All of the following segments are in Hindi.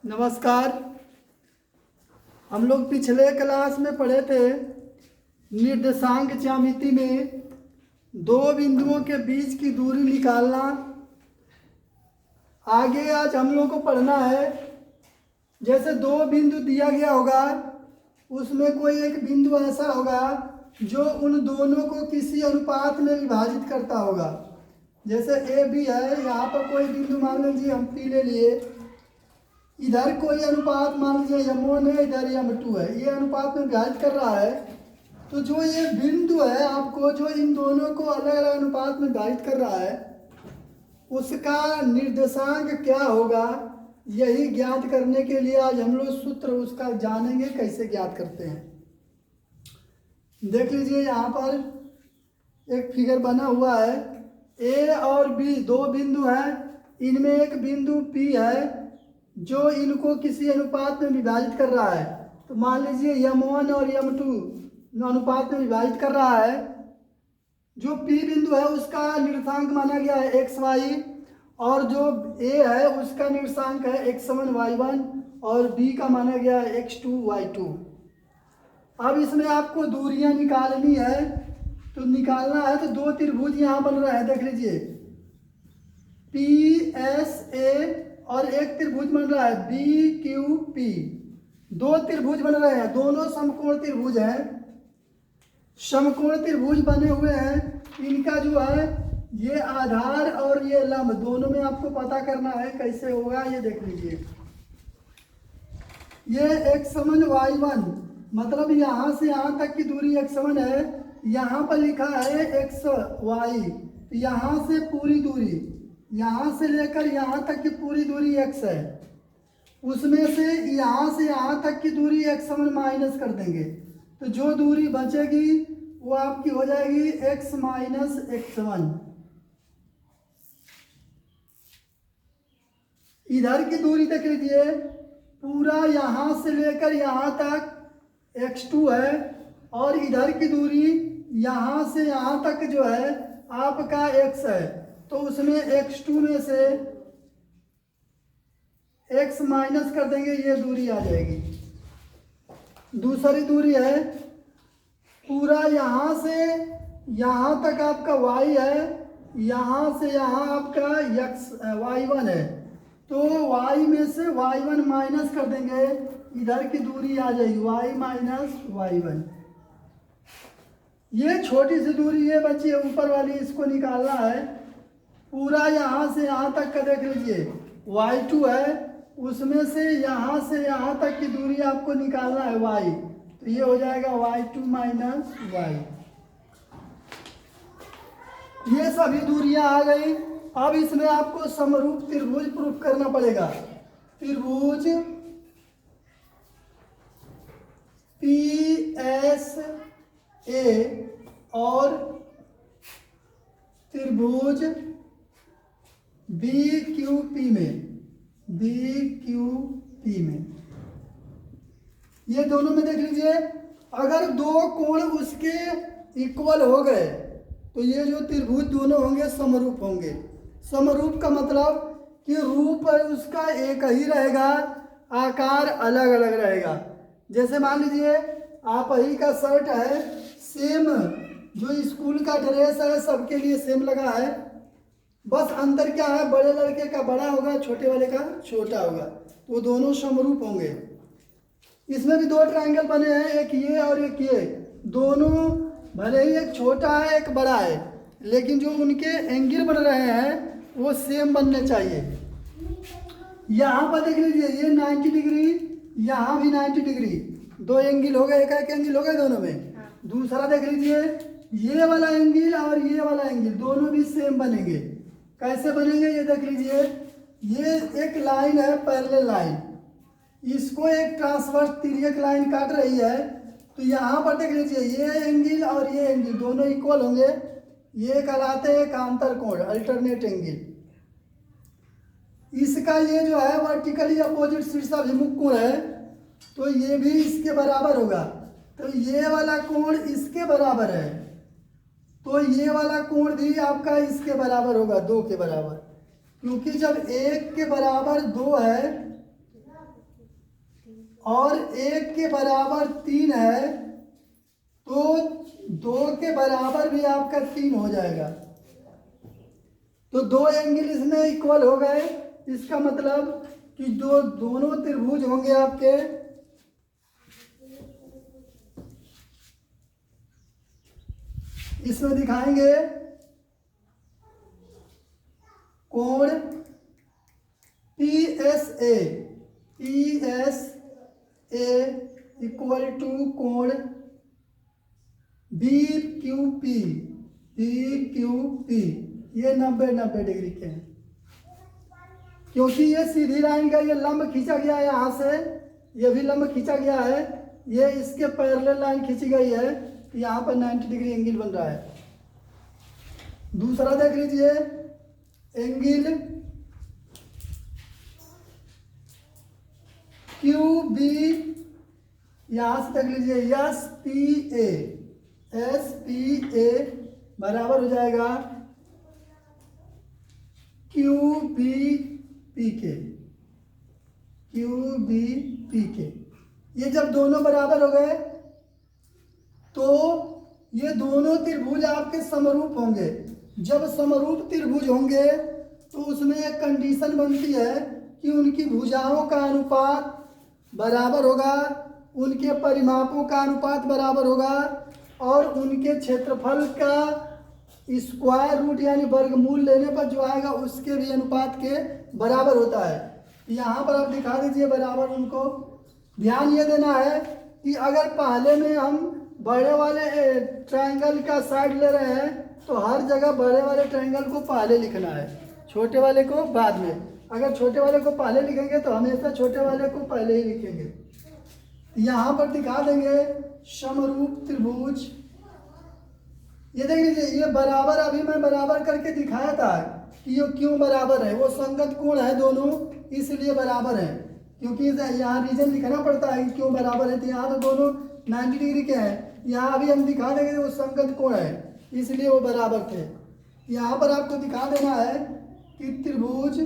नमस्कार। हम लोग पिछले क्लास में पढ़े थे निर्देशांक ज्यामिति में दो बिंदुओं के बीच की दूरी निकालना। आगे आज हम लोग को पढ़ना है, जैसे दो बिंदु दिया गया होगा, उसमें कोई एक बिंदु ऐसा होगा जो उन दोनों को किसी अनुपात में विभाजित करता होगा। जैसे ए बी है, यहाँ पर कोई बिंदु मान लीजिए हम पी ले लिए, इधर कोई अनुपात मान लीजिए m1 है, इधर m2 है, ये अनुपात में विभाजित कर रहा है। तो जो ये बिंदु है आपको जो इन दोनों को अलग अलग अनुपात में विभाजित कर रहा है, उसका निर्देशांक क्या होगा, यही ज्ञात करने के लिए आज हम लोग सूत्र उसका जानेंगे कैसे ज्ञात करते हैं। देख लीजिए यहाँ पर एक फिगर बना हुआ है, ए और बी दो बिंदु हैं, इनमें एक बिंदु पी है जो इनको किसी अनुपात में विभाजित कर रहा है। तो मान लीजिए m1 और m2 अनुपात में विभाजित कर रहा है। जो p बिंदु है उसका निर्देशांक माना गया है xy, और जो a है उसका निर्देशांक है x1 y1, और b का माना गया है x2 y2। अब इसमें आपको दूरियां निकालनी है, तो निकालना है तो दो त्रिभुज यहाँ बन रहे हैं, देख लीजिए PSA, और एक त्रिभुज बन रहा है BQP। दो त्रिभुज बन रहे हैं, दोनों समकोण त्रिभुज हैं। समकोण त्रिभुज बने हुए हैं, इनका जो है ये आधार और ये लंब दोनों में आपको पता करना है कैसे होगा। ये देख लीजिए, ये x1 y1, मतलब यहाँ से यहाँ तक की दूरी x1 है, यहाँ पर लिखा है xy, तो यहाँ से पूरी दूरी, यहाँ से लेकर यहाँ तक की पूरी दूरी x है, उसमें से यहाँ तक की दूरी x1 माइनस कर देंगे, तो जो दूरी बचेगी वो आपकी हो जाएगी x माइनस x1। इधर की दूरी देख लीजिए, पूरा यहाँ से लेकर यहाँ तक x2 है, और इधर की दूरी यहाँ से यहाँ तक जो है आपका x है, तो उसमें x2 में से x माइनस कर देंगे, ये दूरी आ जाएगी। दूसरी दूरी है पूरा यहाँ से यहाँ तक आपका y है, यहाँ से यहाँ आपका y1 है, तो y में से y1 माइनस कर देंगे, इधर की दूरी आ जाएगी y माइनस y1। ये छोटी सी दूरी ये बची है ऊपर वाली, इसको निकालना है। पूरा यहाँ से यहाँ तक का देख लीजिए y2 है, उसमें से यहाँ तक की दूरी आपको निकालना है y, तो ये हो जाएगा y2 माइनस y। ये सभी दूरियां आ गई। अब इसमें आपको समरूप त्रिभुज प्रूफ करना पड़ेगा। त्रिभुज PSA और त्रिभुज BQP में ये दोनों में देख लीजिए, अगर दो कोण उसके इक्वल हो गए तो ये जो त्रिभुज दोनों होंगे समरूप होंगे। समरूप का मतलब कि रूप उसका एक ही रहेगा, आकार अलग अलग रहेगा। जैसे मान लीजिए आप ही का शर्ट है, सेम जो स्कूल का ड्रेस है सबके लिए सेम लगा है, बस अंतर क्या है, बड़े लड़के का बड़ा होगा, छोटे वाले का छोटा होगा, तो दोनों समरूप होंगे। इसमें भी दो ट्रायंगल बने हैं, एक ये और एक ये, दोनों भले ही एक छोटा है एक बड़ा है, लेकिन जो उनके एंगल बन रहे हैं वो सेम बनने चाहिए। यहाँ पर देख लीजिए ये 90 डिग्री, यहाँ भी 90 डिग्री, दो एंगल हो गए, एक एंगल हो गए दोनों में। दूसरा देख लीजिए ये वाला एंगल और ये वाला एंगल दोनों भी सेम बनेंगे। कैसे बनेंगे ये देख लीजिए, ये एक लाइन है पैरेलल लाइन, इसको एक ट्रांसवर्स तिर्यक लाइन काट रही है, तो यहाँ पर देख लीजिए ये एंगल और ये एंगल दोनों इक्वल होंगे, ये कहलाते हैं कांतर कोण, अल्टरनेट एंगल। इसका ये जो है वर्टिकली अपोजिट शीर्षाभिमुख कोण है, तो ये भी इसके बराबर होगा, तो ये वाला कोण इसके बराबर है, तो ये वाला कोण भी आपका इसके बराबर होगा, 2 के बराबर, क्योंकि जब 1 के बराबर 2 है और 1 के बराबर 3 है तो 2 के बराबर भी आपका 3 हो जाएगा। तो 2 एंगल इसमें इक्वल हो गए। इसका मतलब कि दोनों त्रिभुज होंगे आपके इसमें दिखाएंगे कोण PSA इक्वल टू कोण BQP ये 90 डिग्री के हैं। क्योंकि ये सीधी लाइन का ये लंब खींचा गया है यहाँ से, ये भी लंब खींचा गया है, ये इसके पैरेलल लाइन खींची गई है, यहाँ पर 90 डिग्री एंगल बन रहा है। दूसरा देख लीजिए एंगल QB, यहाँ से देख लीजिए SPA बराबर हो जाएगा QBP के। ये जब दोनों बराबर हो गए तो ये दोनों त्रिभुज आपके समरूप होंगे। जब समरूप त्रिभुज होंगे तो उसमें एक कंडीशन बनती है कि उनकी भुजाओं का अनुपात बराबर होगा, उनके परिमापों का अनुपात बराबर होगा और उनके क्षेत्रफल का स्क्वायर रूट यानी वर्गमूल लेने पर जो आएगा उसके भी अनुपात के बराबर होता है। यहाँ पर आप दिखा दीजिए बराबर उनको। ध्यान ये देना है कि अगर पहले में हम बड़े वाले ट्रायंगल का साइड ले रहे हैं तो हर जगह बड़े वाले ट्रायंगल को पहले लिखना है, छोटे वाले को बाद में। अगर छोटे वाले को पहले लिखेंगे तो हमेशा छोटे वाले को पहले ही लिखेंगे। यहाँ पर दिखा देंगे समरूप त्रिभुज। ये देख लीजिए, ये बराबर अभी मैं बराबर करके दिखाया था कि ये क्यों बराबर है। वो संगत कोण है दोनों, इसलिए बराबर है। क्योंकि यहाँ रीजन लिखना पड़ता है कि क्यों बराबर है। तो यहाँ तो दोनों 90 डिग्री के हैं, यहाँ अभी हम दिखा देंगे वो संगत कोण है, इसलिए वो बराबर थे। यहाँ पर आपको दिखा देना है कि त्रिभुज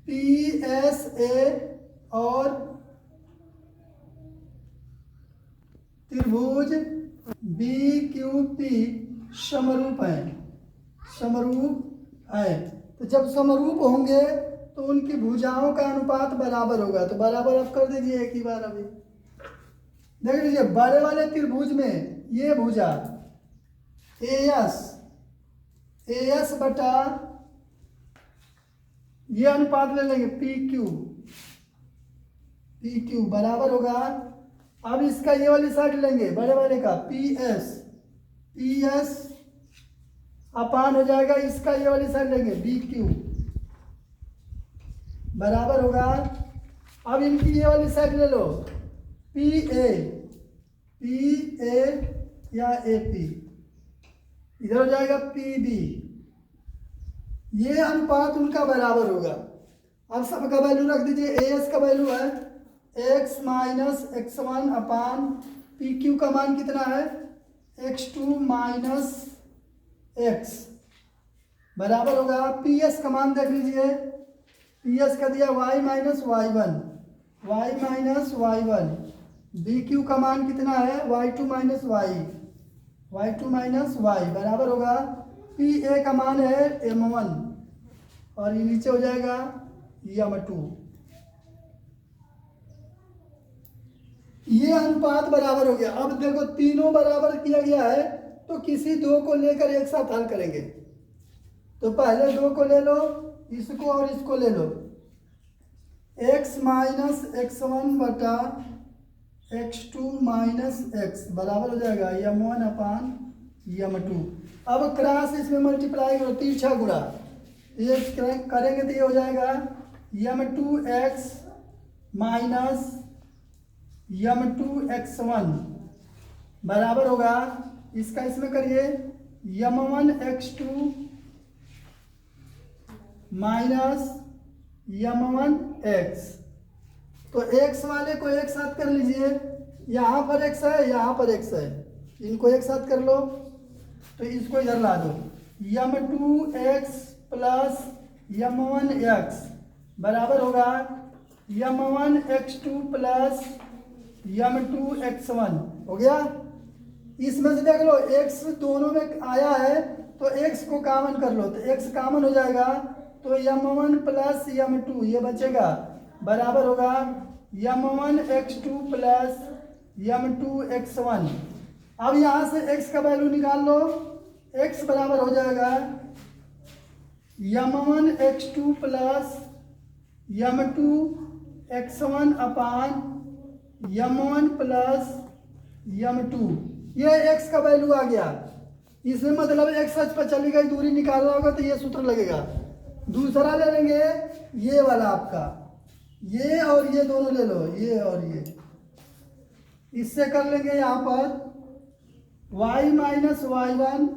PSA और त्रिभुज BQP समरूप है। तो जब समरूप होंगे तो उनकी भुजाओं का अनुपात बराबर होगा। तो बराबर आप कर दीजिए एक ही बार। अभी देख लीजिए बड़े वाले त्रिभुज में ये भुजा AS बटा ये अनुपात ले लेंगे PQ बराबर होगा। अब इसका ये वाली साइड लेंगे बड़े वाले का PS अपान हो जाएगा, इसका ये वाली साइड लेंगे BQ बराबर होगा। अब इनकी ये वाली साइड ले लो PA या AP, इधर हो जाएगा PB। ये अनुपात उनका बराबर होगा। अब सबका वैल्यू रख दीजिए। AS का वैल्यू है x माइनस x1 अपान PQ का मान कितना है x2 माइनस x बराबर होगा। PS का मान देख लीजिए, PS का दिया y माइनस y1 BQ का मान कितना है y2 माइनस y बराबर होगा। PA का मान है m1 और ये नीचे हो जाएगा m2। ये अनुपात बराबर हो गया। अब देखो तीनों बराबर किया गया है तो किसी दो को लेकर एक साथ हल करेंगे। तो पहले दो को ले लो, इसको और इसको ले लो। x माइनस x1 बटा x2 माइनस x बराबर हो जाएगा m1 अपान m2। अब क्रॉस इसमें मल्टीप्लाई करो, तिरछा गुणा ये करेंगे तो ये हो जाएगा m2x माइनस m2x1 बराबर होगा। इसका इसमें करिए m1x2 माइनस m1x। तो x वाले को एक साथ कर लीजिए, यहाँ पर x है यहाँ पर x है, इनको एक साथ कर लो। तो इसको इधर ला दो, m2x प्लस m1x बराबर होगा m1x2 प्लस m2x1। हो गया। इसमें से देख लो x दोनों में आया है तो x को कॉमन कर लो, तो x कॉमन हो जाएगा, तो m1 प्लस m2 ये बचेगा, बराबर होगा m1x2 प्लस m2x1। अब यहाँ से x का वैल्यू निकाल लो, x बराबर हो जाएगा m1x2 प्लस m2x1 अपान m1 प्लस m2। ये x का वैल्यू आ गया। इसमें मतलब x अक्ष पर चली गई दूरी निकालना होगा तो ये सूत्र लगेगा। दूसरा ले लेंगे ये वाला आपका, ये और ये दोनों ले लो, ये और ये। इससे कर लेंगे यहाँ पर y माइनस y1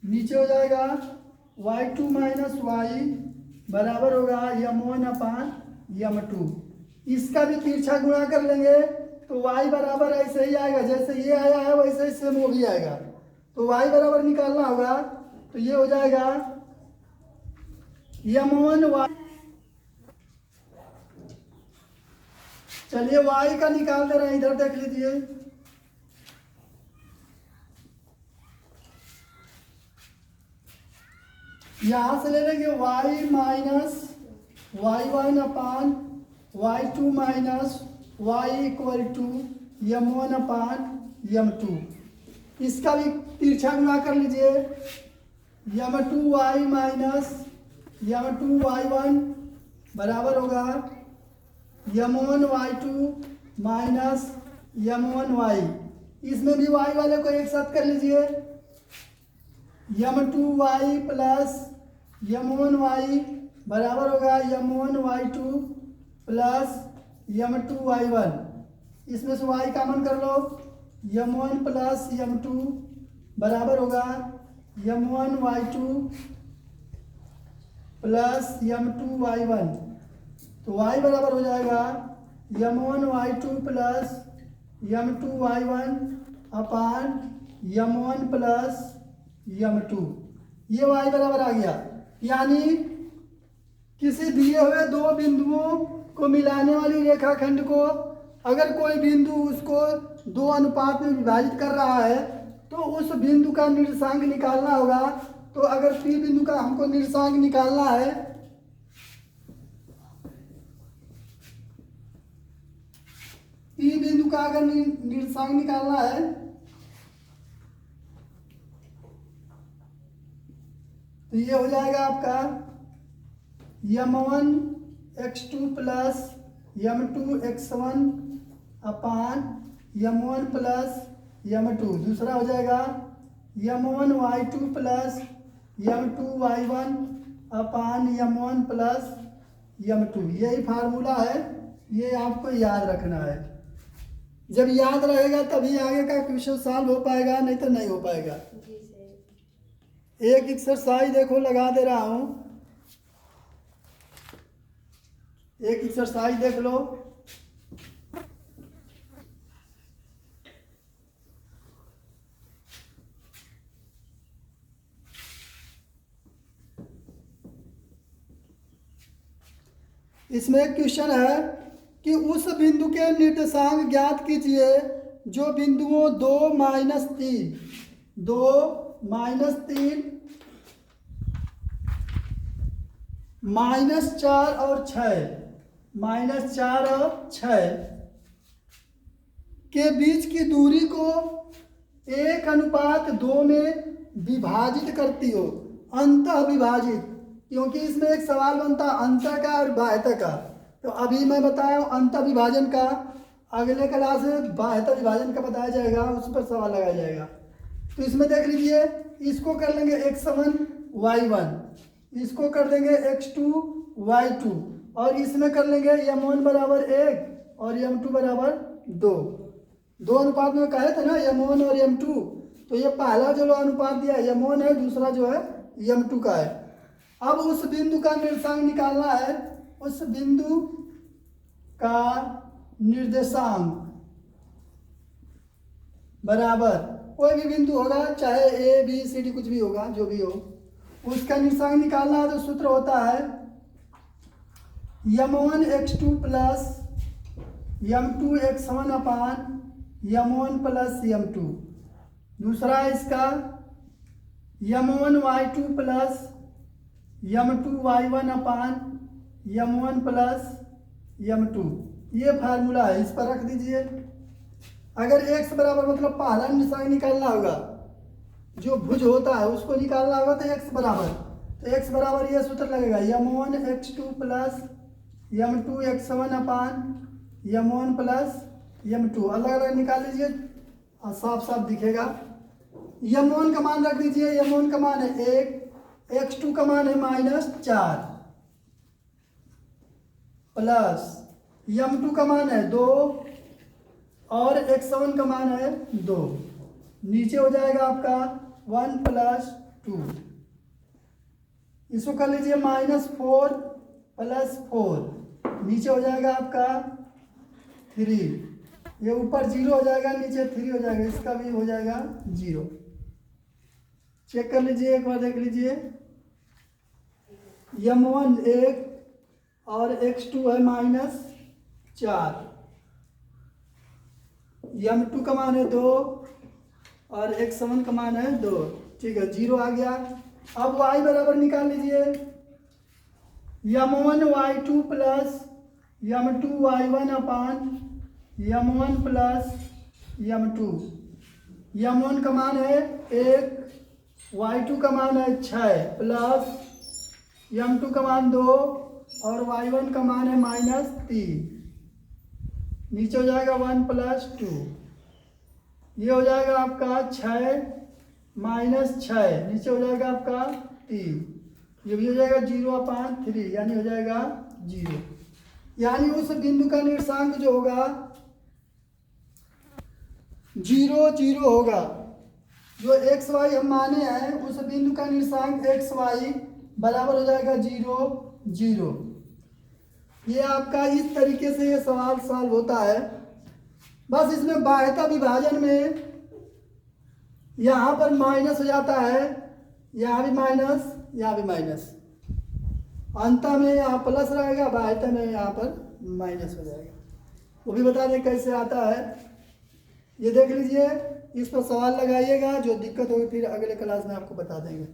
नीचे हो जाएगा y2 माइनस y बराबर होगा m1 अपान m2। इसका भी तिरछा गुणा कर लेंगे तो y बराबर ऐसे ही आएगा, जैसे ये आया है वैसे ही सेम वो भी आएगा। तो y बराबर निकालना होगा तो ये हो जाएगा m1 y। चलिए y का निकाल दे रहे हैं, इधर देख लीजिए। यहां से ले लेंगे y minus y1 upon y2 minus y equal to m1 upon m2। इसका भी तिरछा गुणा कर लीजिए, m2y माइनस m2y1 बराबर होगा m1y2 माइनस m1y। इसमें भी y वाले को एक साथ कर लीजिए, m2y प्लस m1y बराबर होगा m1y2 प्लस m2y1। इसमें से y कॉमन कर लो, m1 प्लस m2 बराबर होगा m1y2 प्लस m2y1। तो y बराबर हो जाएगा m1y2 प्लस m2y1 अपान m1 प्लस m2। ये y बराबर आ गया। यानी किसी दिए हुए दो बिंदुओं को मिलाने वाली रेखाखंड को अगर कोई बिंदु उसको दो अनुपात में विभाजित कर रहा है तो उस बिंदु का निर्देशांक निकालना होगा। तो अगर P बिंदु का हमको निर्देशांक निकालना है, P बिंदु का अगर निर्देशांक निकालना है तो ये हो जाएगा आपका m1x2 प्लस m2x1 अपान m1 प्लस m2। दूसरा हो जाएगा m1y2 प्लस m2y1 अपान m1 प्लस m2। यही फार्मूला है, ये आपको याद रखना है। जब याद रहेगा तभी आगे का क्वेश्चन सॉल्व हो पाएगा, नहीं तो नहीं हो पाएगा। एक एक्सरसाइज देखो लगा दे रहा हूं, एक एक्सरसाइज देख लो। इसमें एक क्वेश्चन है कि उस बिंदु के निर्देशांक ज्ञात कीजिए जो बिंदुओं 2 माइनस 3 -4 और 6 के बीच की दूरी को 1:2 में विभाजित करती हो। अंतः विभाजित, क्योंकि इसमें एक सवाल बनता है अंतर का और बाह्यता का। तो अभी मैं बताया हूँ अंतर विभाजन का, अगले क्लास में बाह्यता विभाजन का बताया जाएगा, उस पर सवाल लगाया जाएगा। तो इसमें देख लीजिए, इसको कर लेंगे x1 y1, इसको कर देंगे x2 y2 और इसमें कर लेंगे m1 बराबर 1 और m2 बराबर 2। दो अनुपात में कहे थे ना m1 और m2, तो ये पहला जो अनुपात दिया m1 है, दूसरा जो है m2 का है। अब उस बिंदु का निर्देशांक निकालना है, उस बिंदु का निर्देशांक बराबर कोई भी बिंदु होगा, चाहे ए बी सी डी कुछ भी होगा, जो भी हो, उसका निर्देशांक निकालना है। तो सूत्र होता है m1 x2 plus m2 x1 अपान m1 प्लस m2। दूसरा है इसका m1 y2 plus m2 y1 अपान m1 प्लस m2। ये फार्मूला है, इस पर रख दीजिए। अगर x बराबर मतलब पहला निशान निकालना होगा, जो भुज होता है उसको निकालना होगा तो x बराबर, तो x बराबर ये सूत्र लगेगा m1 x2 plus m2 x1 अपान m1 प्लस m2। अलग अलग निकाल लीजिए और साफ साफ दिखेगा। m1 का मान रख दीजिए, m1 का मान है 1, x2 का मान है -4 प्लस m2 का मान है 2 और x1 का मान है 2। नीचे हो जाएगा आपका 1 प्लस 2। इसको कर लीजिए -4 प्लस 4। नीचे हो जाएगा आपका 3। ये ऊपर 0 हो जाएगा, नीचे 3 हो जाएगा, इसका भी हो जाएगा 0। चेक कर लीजिए, एक बार देख लीजिए। m1 1 और x2 है -4, m2 का मान है 2 और x1 का मान है 2। ठीक है, 0 आ गया। अब y बराबर निकाल लीजिए, m1 y2 plus m2 y1 अपान m1 प्लस m2। m1 का मान है 1, y2 का मान है 6 प्लस m2 का मान 2 और y1 का मान है -3। नीचे हो जाएगा 1 प्लस 2। ये हो जाएगा आपका 6 -6, नीचे हो जाएगा आपका 3। ये भी हो जाएगा 0/3, यानी हो जाएगा 0। यानी उस बिंदु का निर्देशांक जो होगा 0 0 होगा। जो एक्स वाई हम माने हैं उस बिंदु का निर्देशांक एक्स वाई बराबर हो जाएगा 0 0। ये आपका इस तरीके से ये सवाल सॉल्व होता है। बस इसमें बाह्यता विभाजन में यहाँ पर माइनस हो जाता है, यहाँ भी माइनस, यहाँ भी माइनस, अंत में यहाँ प्लस रहेगा, बाह्यता में यहाँ पर माइनस हो जाएगा। वो भी बता दें कैसे आता है, ये देख लीजिए। इस पर सवाल लगाइएगा, जो दिक्कत होगी फिर अगले क्लास में आपको बता देंगे।